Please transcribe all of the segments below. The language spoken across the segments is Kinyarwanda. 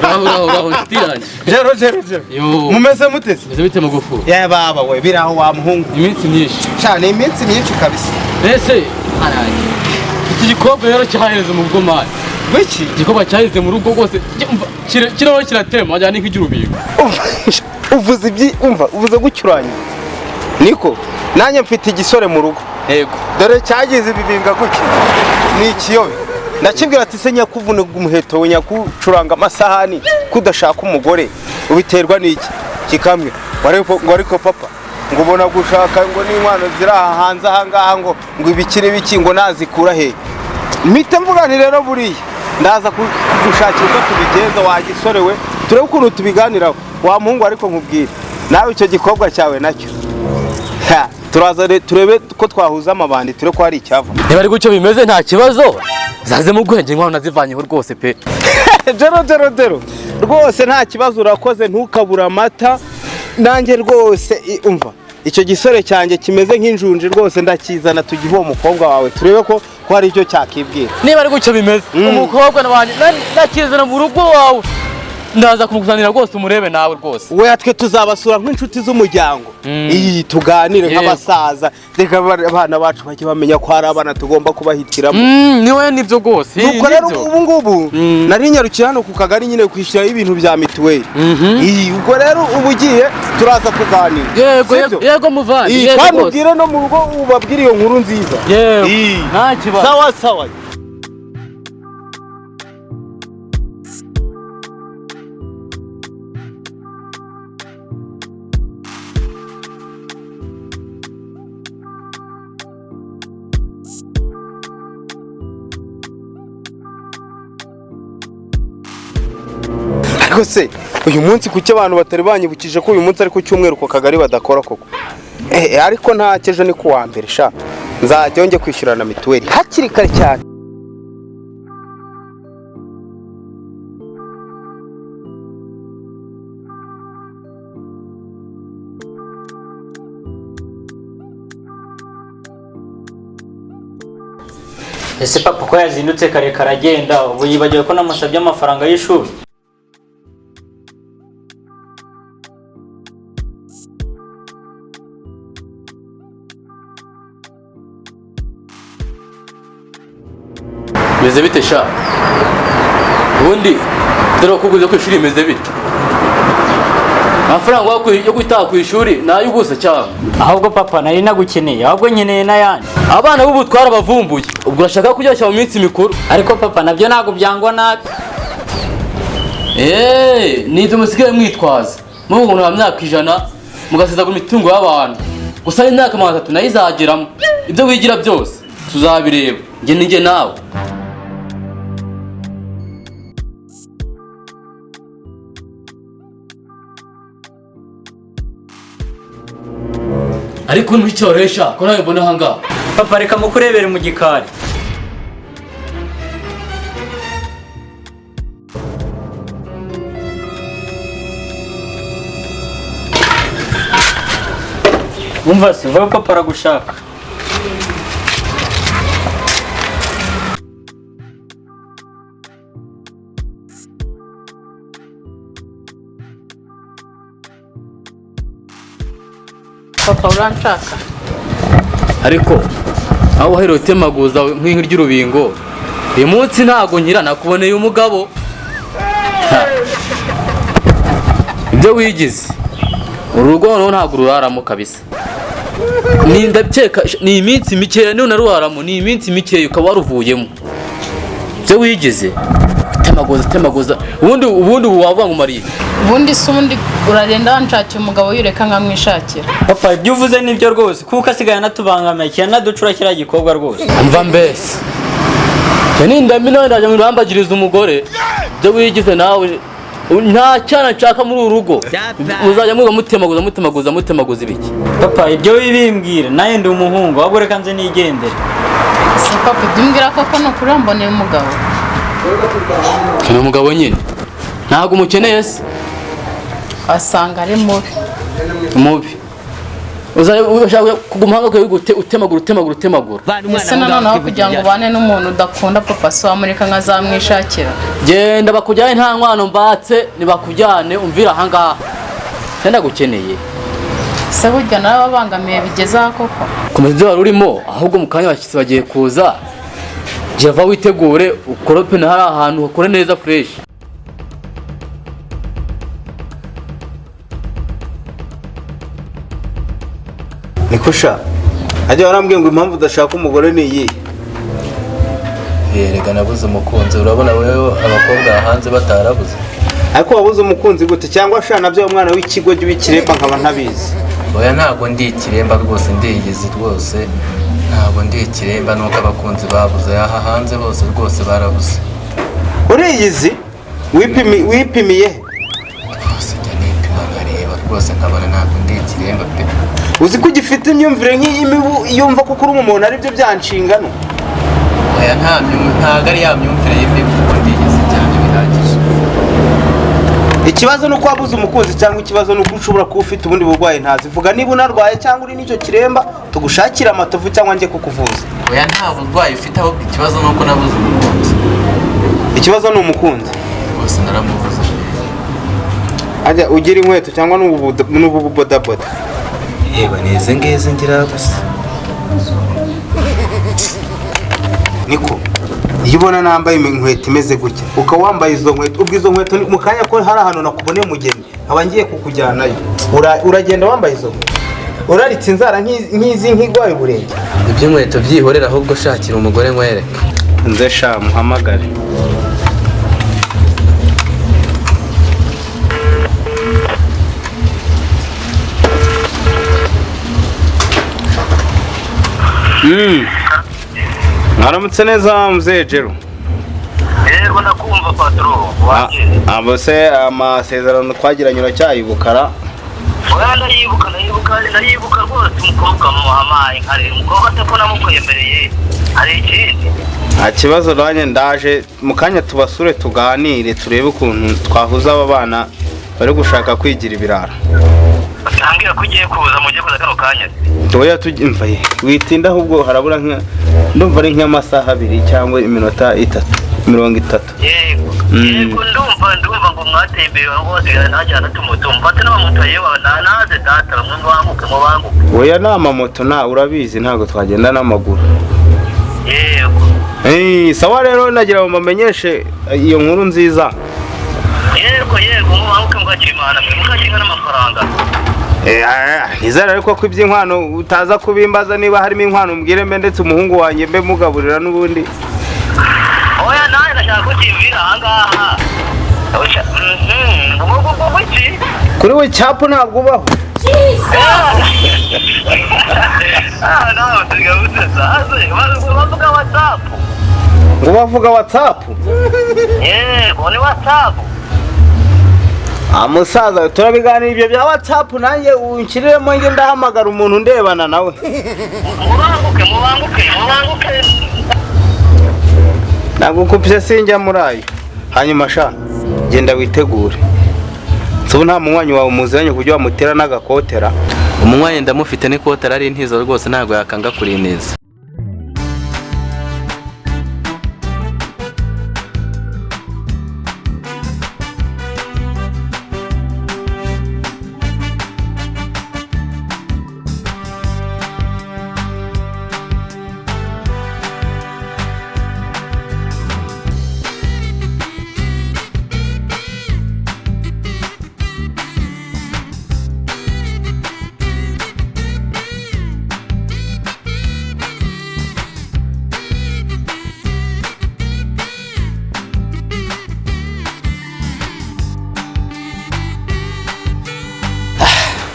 Uraho ntitiranye. Jero. Mumeze mutese? Meze bite Magufuri? Ya baba we biraho wa muhungu. Iminsi myinshi. Cyane iminsi myinshi kabisa. Ese haraye. Iki gikobwa rero cyaheze mu bwomani. Wiki? Igikobwa cyaheze mu rugo rwose. Kiraho kiratema ajyana nk'igira ubintu. Uvuze gucyuranye. Niko nanye mfite igisore mu rugo. Yego. Dore cyagize ibibinga guki. Ni ikiyobe. Nakibwira ati se nyakuvuna umuheto we nyakucuranga amasahani kudashaka umugore ubiterwa n'iki kikamwe ariko papa ngo ubona gushaka ngo n'inkwano ziraha hanze ahangaha ngo ibikire biki ngo nazikura he mpita mvuga nti rero buriya ndaza kugushakira uko tubigenza wagisore we turebe ukuntu tubiganiraho wa muhungu ariko nkubwira nawe icyo gikobwa cyawe nacyo turaza turebe ko twahuza amabandi ture ko hari icyava niba ari gucyo bimeze nta kibazo zaze mu gwenge nk'aho nazivanyeho rwose pe dero rwose nta kibazo urakoze ntukabura amata nanjye rwose umva icyo gisore cyanjye kimeze nk'injunji rwose ndakizana tugihe uwo mukobwa wawe turebe ko hari icyo cyakibwira niba ari gucyo bimeze umukobwa wanjye ndakizana mu rugo wawe ndaza kumukuzanira rwose umurebe nawe rwose we atwe tuzabasura nk'inshuti z'umuryango iyi tuganire nk'abasaza reka abana bacu bajye bamenya ko hari abana tugomba kubahitiramo niwe nibyo rwose nuko rero ubu ngubu nari nyarukira hano ku kagari nyine kwishyura ibintu bya mituweli ubwo rero ubu ugiye turaza kuganira yego muvandi kandi ubwire no mu rugo ubabwire iyo nkuru nziza nta kibazo sawa se uyu munsi kuki abantu batari banyibukije ko uyu munsi ari ku cyumweru ku kagari badakora koko ariko nta cyejo ni ku wa mbere sha nzajya njye kwishyurana mituweli hakiri kare cyane ese papa ko yazindutse kare karagenda ubu yibagiwe ko namusabye amafaranga y'ishuri meze bite sha ubundi dore kuguze ku ishuri meze bite amafaranga yo gutaha ku ishuri nayo ubusa cyangwa ahubwo papa nari nagukeneye ahubwo nkeneye n'ayandi abana b'ubu twarabavumbuye ubwo urashaka kujyashya mu minsi mikuru ariko papa nabyo ntabwo byangwa nabi nibyo musigaye mwitwaza mubu umuntu wa myaka 100 mugasizagura imitungo y'abantu gusa imyaka 3 nayo izageramo ibyo wigira byose tuzabireba njye nawe ariko ntwicyoresha ko nawe mbona hanga papa reka mukurebere mu gikari umva se vuba papa aragushaka papa uranshaka ariko aho uhereye utemaguza nk'inki ry'urubingo uyu munsi ntago nkira nakuboneye umugabo ibyo wigize urugo noneho ntabwo ruraramo kabisa ndakeka ni iminsi mikeya niyo naruraramo ni iminsi mikeya ukaba waruvuyemo ibyo wigize temaguza ubundi wavuga ngo mariye ubundi se ubundi uragenda wanshakira umugabo yureka nkamwishakira papa ibyo uvuze nibyo rwose kuko asigaye anatubangamiye cyanaducura kiriya gikobwa rwose mva mbese nindambi nawe ndaje ngurambagiriza umugore ibyo wigize nawe nta cyana nshaka muri uru rugo uzajya mwiga mutemaguza ibiki papa ibyo wibimbwira naye ndi umuhungu ahubwo reka nze nigendere se papa dumbwira koko no kurambonera umugabo kene umugabo nyine ntago umukeneye se asanga ari mubi Ushaka kuguma hanga utemagura. Ese noneho kugira ngo ubane n'umuntu udakunda papa so wamureka nkazamwishakira. Genda bakujyane nta nkwano mbatse nibakujyane umvira ahangaha. Senda gukeneye. Se burya nawe babangamiye bigeze aha koko. Komeza wari urimo ahubwo mu kanya bashyitsi bagiye kuza. Java witegure ukorope na hari ahantu ukore neza fresh. Nikusha ajya warambwiye ngo impamvu udashaka umugore ni iyi. Rega nabuze umukunzi urabona wewe abakobwa hanze batarabuze. Ariko wabuze umukunzi gute cyangwa shana byo umwana w'ikigo w'ikiremba nkaba ntabizi. Oya ntago ndi ikiremba rwose ndiyigeze rwose. Ntago ndi ikiremba nuko abakunzi babuze aha hanze bose rwose barabuze. Uriyizi wipimiye Rwose nipima nkareba rwose nkabona ntago ndi ikiremba pe. uzi ko ugifite imyumvire nk'iy'imibu yumva ko kuri umuntu ari byo byanshingano. Oya ntago ari ya myumvire y'imibu kuko ndiyigeze cyane bihagije. Ikibazo nuko wabuze umukunzi cyangwa ikibazo nuko ushobora kuba ufite ubundi burwayi ntazi. Vuga niba unarwaye cyangwa uri n'icyo kiremba tugushakira amatovu cyangwa njye kukuvuza. Oya nta burwayi ufite ahubwo ikibazo nuko nabuze umukunzi. Ikibazo ni umukunzi. Rwose naramubuze. Ajya ugira inkweto cyangwa n'ubu bodaboda. Yeba neze ngeze ngira gusa. Niko iyo ubona nambaye inkweto imeze gutya ukaba wambaye izo nkweto ubwo izo nkweto mu kanya ko hari ahantu nakuboneye umugeni aba ngiye kukujyanayo uragenda wambaye izo uraritse inzara nk'izi nk'igwaye uburenge. Iby'inkweto byihorera ahubwo shakira umugore nkwereke. Nze sha muhamagare. Mwaramutse neza mzee Jero. Yego nakumva patro waje. Abose amasezerano twagiranye uracyayibukara. Oya ndayibuka rwose umukobwa muhamaye nkare umukobwa atako namukwemereye. Hari ikindi? Nta kibazo nanye ndaje mu kanya tubasure tuganire turebe ukuntu twahuza aba bana bari gushaka kwigira ibirara. Batangira kugiye kuza mujye kuza kano kanya. Oya tujimvaye witinda ahubwo harabura ndumva ari nk'amasaha 2 cyangwa iminota 30. Yego ndumva ngo mwatembeye hose najyana tumutumva ate n'abamoto yewe naze data bamwe banguke. Oya nama moto na urabizi ntago twagenda n'amaguru. Yego. Sawa rero nagira ngo bamenyeshe iyo nkuru nziza. Yego mubanguke mugakimana mukakinga n'amafaranga. Nizera ariko ko iby'inkwano utaza kubimbaza niba harimo inkwano mbwire mbe ndetse umuhungu wanjye mbe mugaburira n'ubundi. Oya nawe nashaka kutimvira ahangaha. Kuri we cyapu ntabwo ubaho. Nawe tugabutsa bavuga WhatsApp. Ngo bavuga WhatsApp? Yego ni WhatsApp. Musaza turabiganira ibyo bya WhatsApp nanjye unshyiriremo nge ndahamagara umuntu ndebana nawe. Mubanguke. Nagukupye sinjya murayo. Hanyuma sha genda witegure. Nsubu nta munywanyi wawe muziranye kujya wamutera n'agakotera. Umunywanyi ndamufite n'ikotera ari intizo rwose ntago yakanga kuri neza.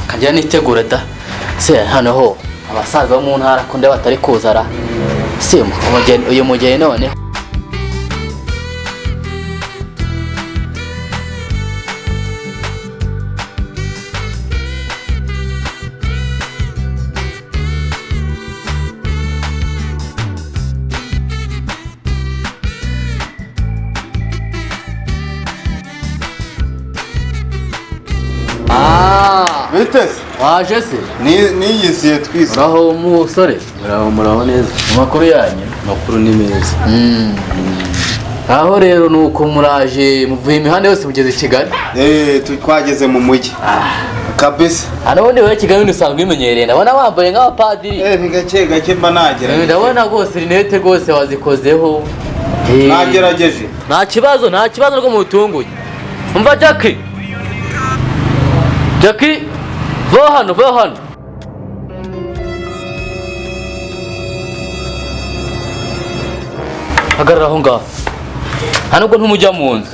Kajya nitegura da. Se hano ho abasaza bo mu ntara kunde batari kuzara. Se uyu mugeni none. Biteze waje se niyiziye twise. uraho umusore muraho neza. amakuru yanyu Amakuru ni meza. aho rero nuko muraje muvuye imihanda yose mugeze Kigali twageze mu mujyi kabisa. ubundi wowe Kigali nusanga bimenyereye ndabona wambaye nk'abapadiri ni gake mba nagera. ndabona rwose rinete rwose wazikozeho nagerageje. nta kibazo rwo mutunguye umva Jackie va hano hagarara aho ngaho nubwo ntumujya mu nzu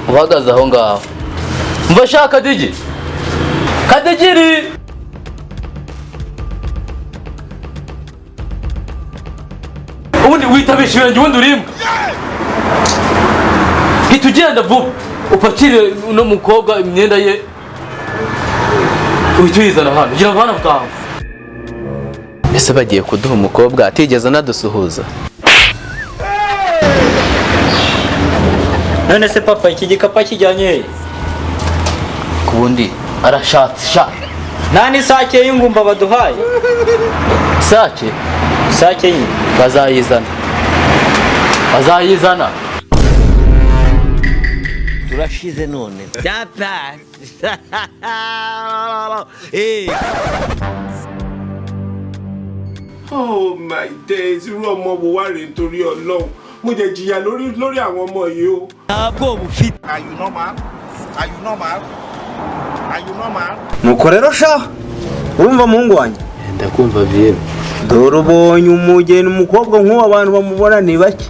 uhagaze aho ngaho mva shaka Kadigiri ubundi witabisha ibirenge ubundi urimbwa hita ugenda vuba upakire uno mukobwa imyenda ye uhita uyizana hano ugira ngo hano bwawe. Ese bagiye kuduha umukobwa atigeze anadusuhuza? None se papa iki gikapa kijyanye he? Kubundi arashatse Nta n'isake y'ingumba baduhaye? Isake nyine bazayizana turashize none byapasi. Oh my days, irú ọmọ wo wá rèé nítorí Ọlọ́run. Mo jẹ jìyà lórí àwọn ọmọ yìí o. Ntabwo bufite. Are you normal? Nuko rero sha urumva muhungu wanjye Ndakumva bien. dore ubonye umugeni umukobwa nk'uwo abantu bamubona ni bake.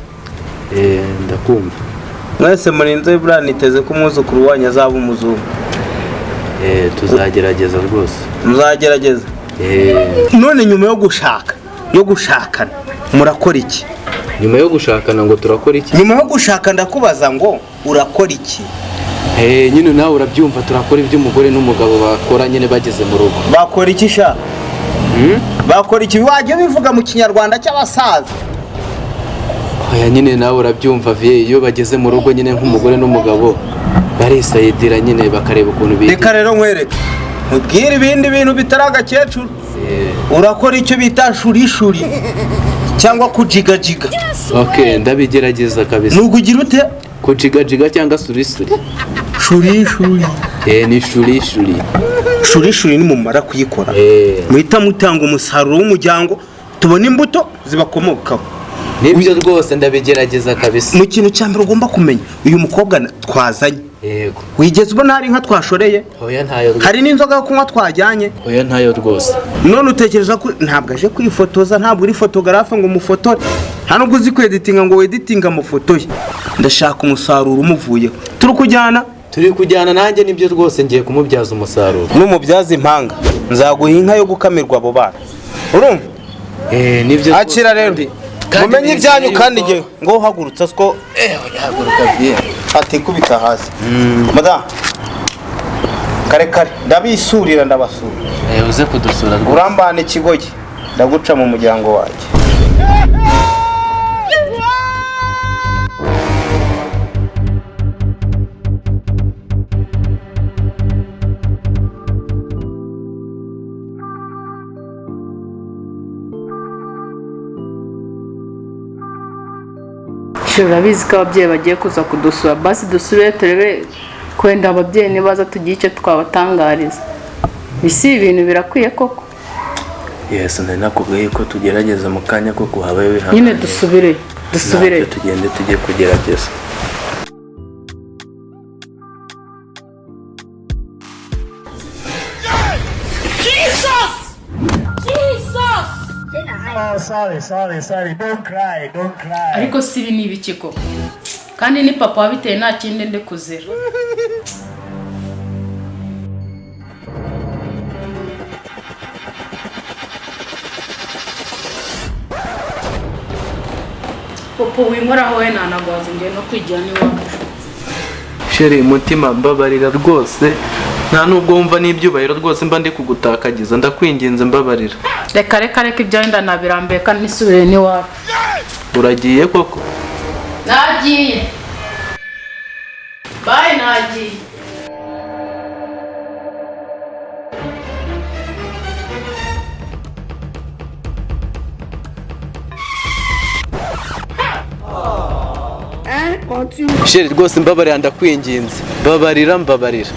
Ndakumva. Mwese murinze buriya niteze ko umwuzukuru wanyu azaba umuzungu. Tuzagerageza rwose. Muzagerageza. None nyuma yo gushakana murakora iki? Nyuma yo gushakana ngo turakora iki? Nyuma yo gushaka ndakubaza ngo urakora iki? Nyine nawe urabyumva turakora ibyo umugore n'umugabo bakora nyine bageze mu rugo. Bakora iki sha? Bakora iki? Wajye bivuga mu kinyarwanda cy'abasaza. Oya nyine nawe urabyumva vie iyo bageze mu rugo nyine nk'umugore n'umugabo barisayidira nyine bakareba ukuntu biga. Reka rero nkwereke mubwire ibindi bintu bitari agakecuru. Urakora icyo bita shuri cyangwa kujigajiga. Okay, ndabigerageza kabisa. Nukugira ute? Kujigajiga cyangwa surisuri. Shuri. Ni shuri Ni mumara kuyikora. Muhita mutanga umusaruro w'umuryango tubona imbuto zibakomokaho. Nibyo rwose ndabigerageza kabisa. Mu kintu cyambere ugomba kumenya uyu mukobwa twazanye. Yego. Wigeze ubona hari nka twashoreye? Oya ntayo rwose. Hari n'inzoga yo kunywa twajyanye? Oya ntayo rwose. None utekereza ko ntabwo aje kwifotoza, ntabwo uri photographe ngo umufotore. Nta nubwo uzi kweditinga ngo weditinga amafoto ye. Ndashaka umusaruro umuvuyeho. Turi kujyana nanjye nibyo rwose ngiye kumubyaza umusaruro. Numubyaza impanga nzaguha inka yo gukamirwa abo bana. Urumva? Nibyo. Akira rero. Mumenye ibyanyu kandi nge ngo uhagurutsa sko haguruka bien. Ati kubita hasi. Madam. Kare ndabisurira ndabasura. Uze kudusura. Urambane kigoye. Ndaguca mu muryango waje. urabizi ko ababyeyi bagiye kuza kudusura basi dusubire turebe kwenda ababyeyi nibaza tugiye icyo twabatangariza. Bisi ibintu birakwiye koko. Yes, nakubwiye ko tugerageza mu kanya ko kuhabaye wihanga. Nyine dusubire. Tugende tujye kugerageza. Sorry, don't cry. Ariko sibi ni ibikiko. Kandi ni papa wabiteye nta kindi nde kuzira. Popo winkoraho we nanagwaza ngiye no kwigira niwacu. Sheri mutima mbabarira rwose. Nta nubwo wumva n'ibyubahiro rwose mba ndi kugutakagiza ndakwinginze mbabarira. Reka ibyo wenda nabirambiye kandi nisubire niwacu. Uragiye koko? Nagiye. Bye nagiye. sheri rwose mbabarira ndakwinginze mbabarira